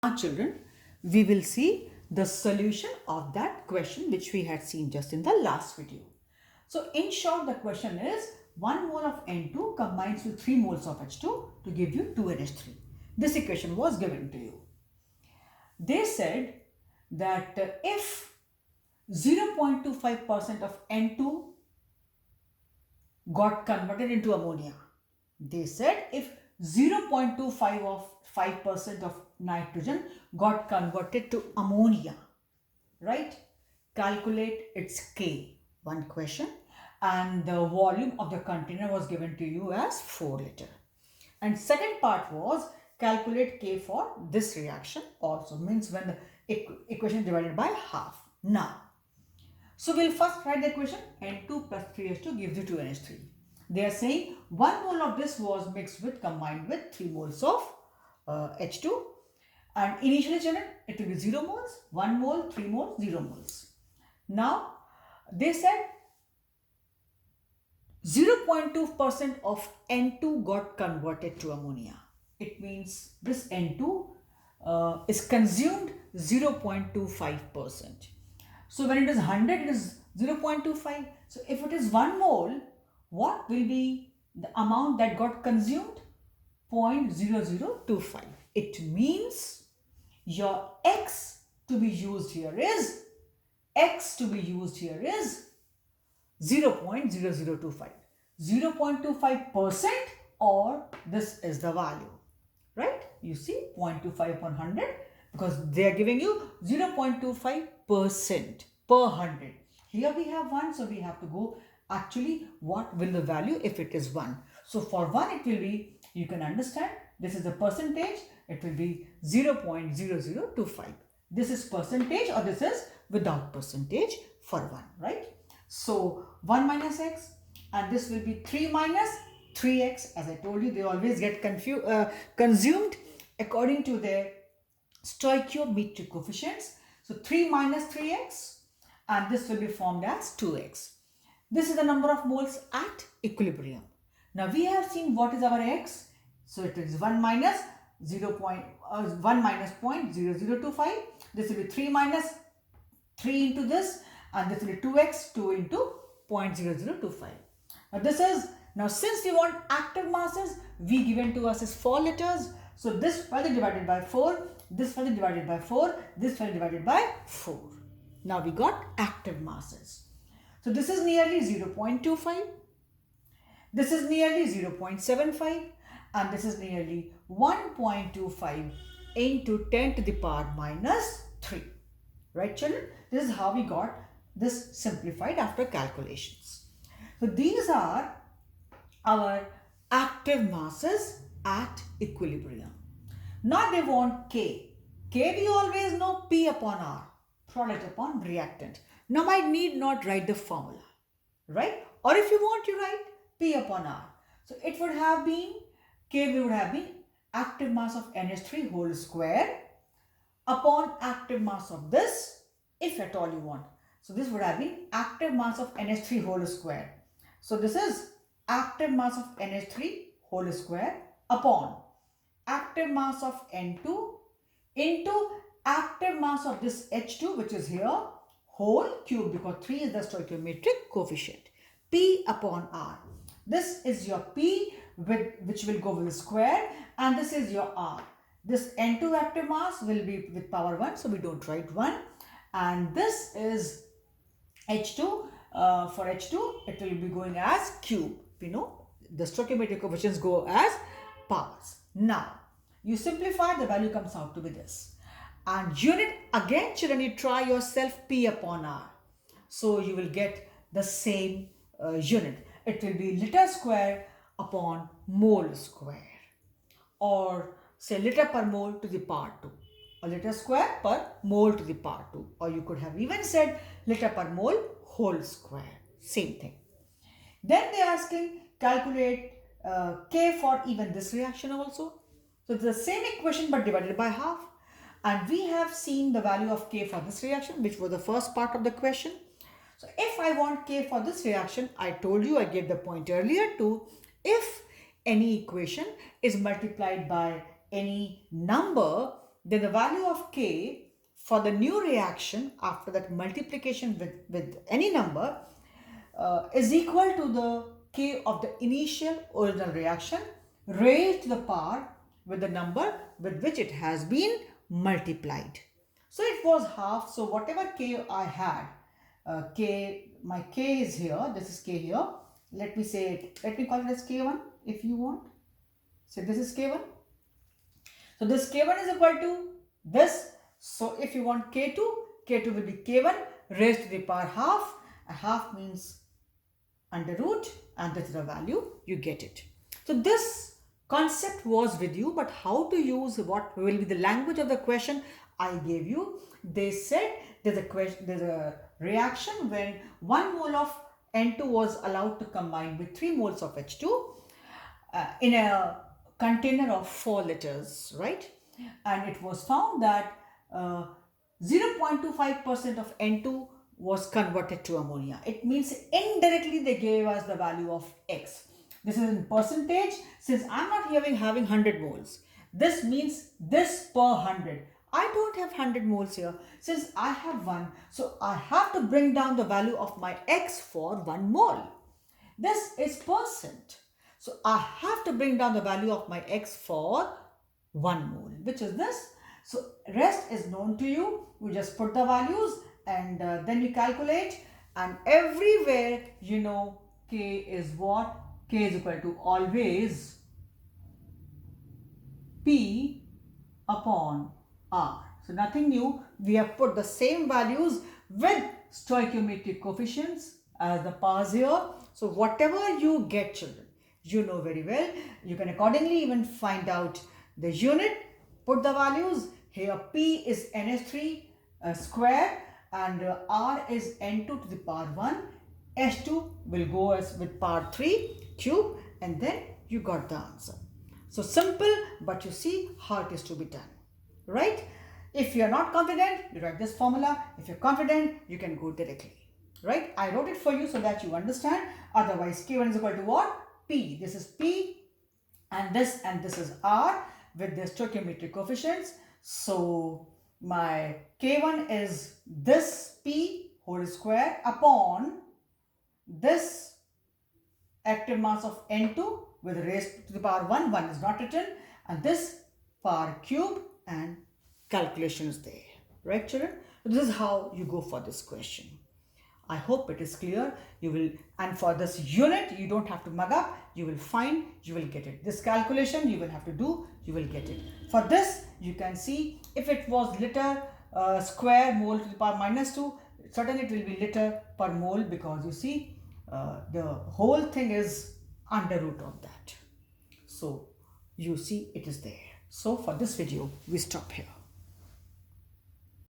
Now children, we will see the solution of that question which we had seen just in the last video. So in short, the question is 1 mole of N2 combines with 3 moles of H2 to give you 2NH3. This equation was given to you. They said that if 0.25% of N2 got converted into ammonia, they said if 0.25 of 5% of nitrogen got converted to ammonia, right? Calculate its K, one question, and the volume of the container was given to you as 4 liter. And second part was calculate K for this reaction also, means when the equation divided by half. Now, so we'll first write the equation N2 plus 3H2 gives you 2NH3. They are saying 1 mole of this was mixed with, combined with 3 moles of H2. And initially children, it will be 0 moles, 1 mole, 3 moles, 0 moles. Now, they said 0.2% of N2 got converted to ammonia. It means this N2 is consumed 0.25%. So when it is 100, it is 0.25. So if it is 1 mole, what will be the amount that got consumed? 0.0025. It means your X to be used here is 0.0025. 0.25% or this is the value, right? You see 0.25 upon 100 because they are giving you 0.25% per 100. Here we have 1, so we have to go actually what will the value if it is 1. So for 1 it will be, you can understand, this is the percentage, it will be 0.0025. This is percentage or this is without percentage for 1, right? So 1 minus x and this will be 3 minus 3x. As I told you, they always get consumed according to their stoichiometric coefficients. So 3 minus 3x and this will be formed as 2x. This is the number of moles at equilibrium. Now we have seen what is our x. So it is 1 minus 0.0025. This will be 3 minus 3 into this and this will be 2x, 2 into 0.0025. Now this is, now since we want active masses, V given to us is 4 liters. So this value divided by 4, this value divided by 4, this value divided by 4. Now we got active masses. So this is nearly 0.25, this is nearly 0.75 and this is nearly 1.25 into 10 to the power minus 3. Right children? This is how we got this simplified after calculations. So these are our active masses at equilibrium. Now they want K. K we always know P upon R, product upon reactant. Now I need not write the formula, right? Or if you want, you write P upon R. So it would have been, K would have been active mass of NH3 whole square upon active mass of this, if at all you want. So this would have been active mass of NH3 whole square. So this is active mass of NH3 whole square upon active mass of N2 into active mass of this H2, which is here, whole cube, because 3 is the stoichiometric coefficient. P upon R. This is your P which will go with the square and this is your R. This N2 active mass will be with power 1, so we don't write 1. And this is H2. For H2, it will be going as cube. We know the stoichiometric coefficients go as powers. Now, you simplify, the value comes out to be this. And unit, again children, you try yourself P upon R. So you will get the same unit. It will be liter square upon mole square. Or say liter per mole to the power 2. Or liter square per mole to the power 2. Or you could have even said liter per mole whole square. Same thing. Then they are asking calculate K for even this reaction also. So it's the same equation but divided by half. And we have seen the value of K for this reaction, which was the first part of the question. So if I want K for this reaction, I told you, I gave the point earlier to, if any equation is multiplied by any number, then the value of K for the new reaction after that multiplication with any number is equal to the K of the initial original reaction raised to the power with the number with which it has been multiplied. So it was half. So whatever K I had, my K is here, this is K here. Let me say it, let me call it as K1 if you want. So this is K1. So this K1 is equal to this. So if you want K2, K2 will be K1 raised to the power half. A half means under root, and that's the value, you get it. So this concept was with you, but how to use, what will be the language of the question I gave you. They said there's a reaction when 1 mole of N2 was allowed to combine with 3 moles of H2 in a container of 4 liters, right? And it was found that 0.25% of N2 was converted to ammonia. It means indirectly they gave us the value of X. This is in percentage. Since I'm not having 100 moles, this means this per 100. I don't have 100 moles here. Since I have 1, so I have to bring down the value of my X for 1 mole. This is percent. So I have to bring down the value of my X for 1 mole, which is this. So rest is known to you. You just put the values and then you calculate, and everywhere you know K is what? K is equal to always P upon R. So nothing new. We have put the same values with stoichiometric coefficients as the powers here. So whatever you get, children, you know very well. You can accordingly even find out the unit, put the values. Here P is NH3 square and R is N2 to the power 1. H2 will go as with power 3 cube, and then you got the answer. So simple, but you see how it is to be done, right? If you are not confident, you write this formula. If you're confident, you can go directly, right? I wrote it for you so that you understand. Otherwise, K1 is equal to what? P. This is P and this is R with the stoichiometric coefficients. So my K1 is this P whole square upon this active mass of N2 with raised to the power 1. 1 is not written, and this power cube, and calculation is there, right children? This is how you go for this question. I hope it is clear. You will, and for this unit you don't have to mug up. You will find, you will get it. This calculation you will have to do, you will get it. For this you can see, if it was liter square mole to the power -2, certainly it will be liter per mole, because you see the whole thing is under root of that. So you see it is there. So for this video we stop here.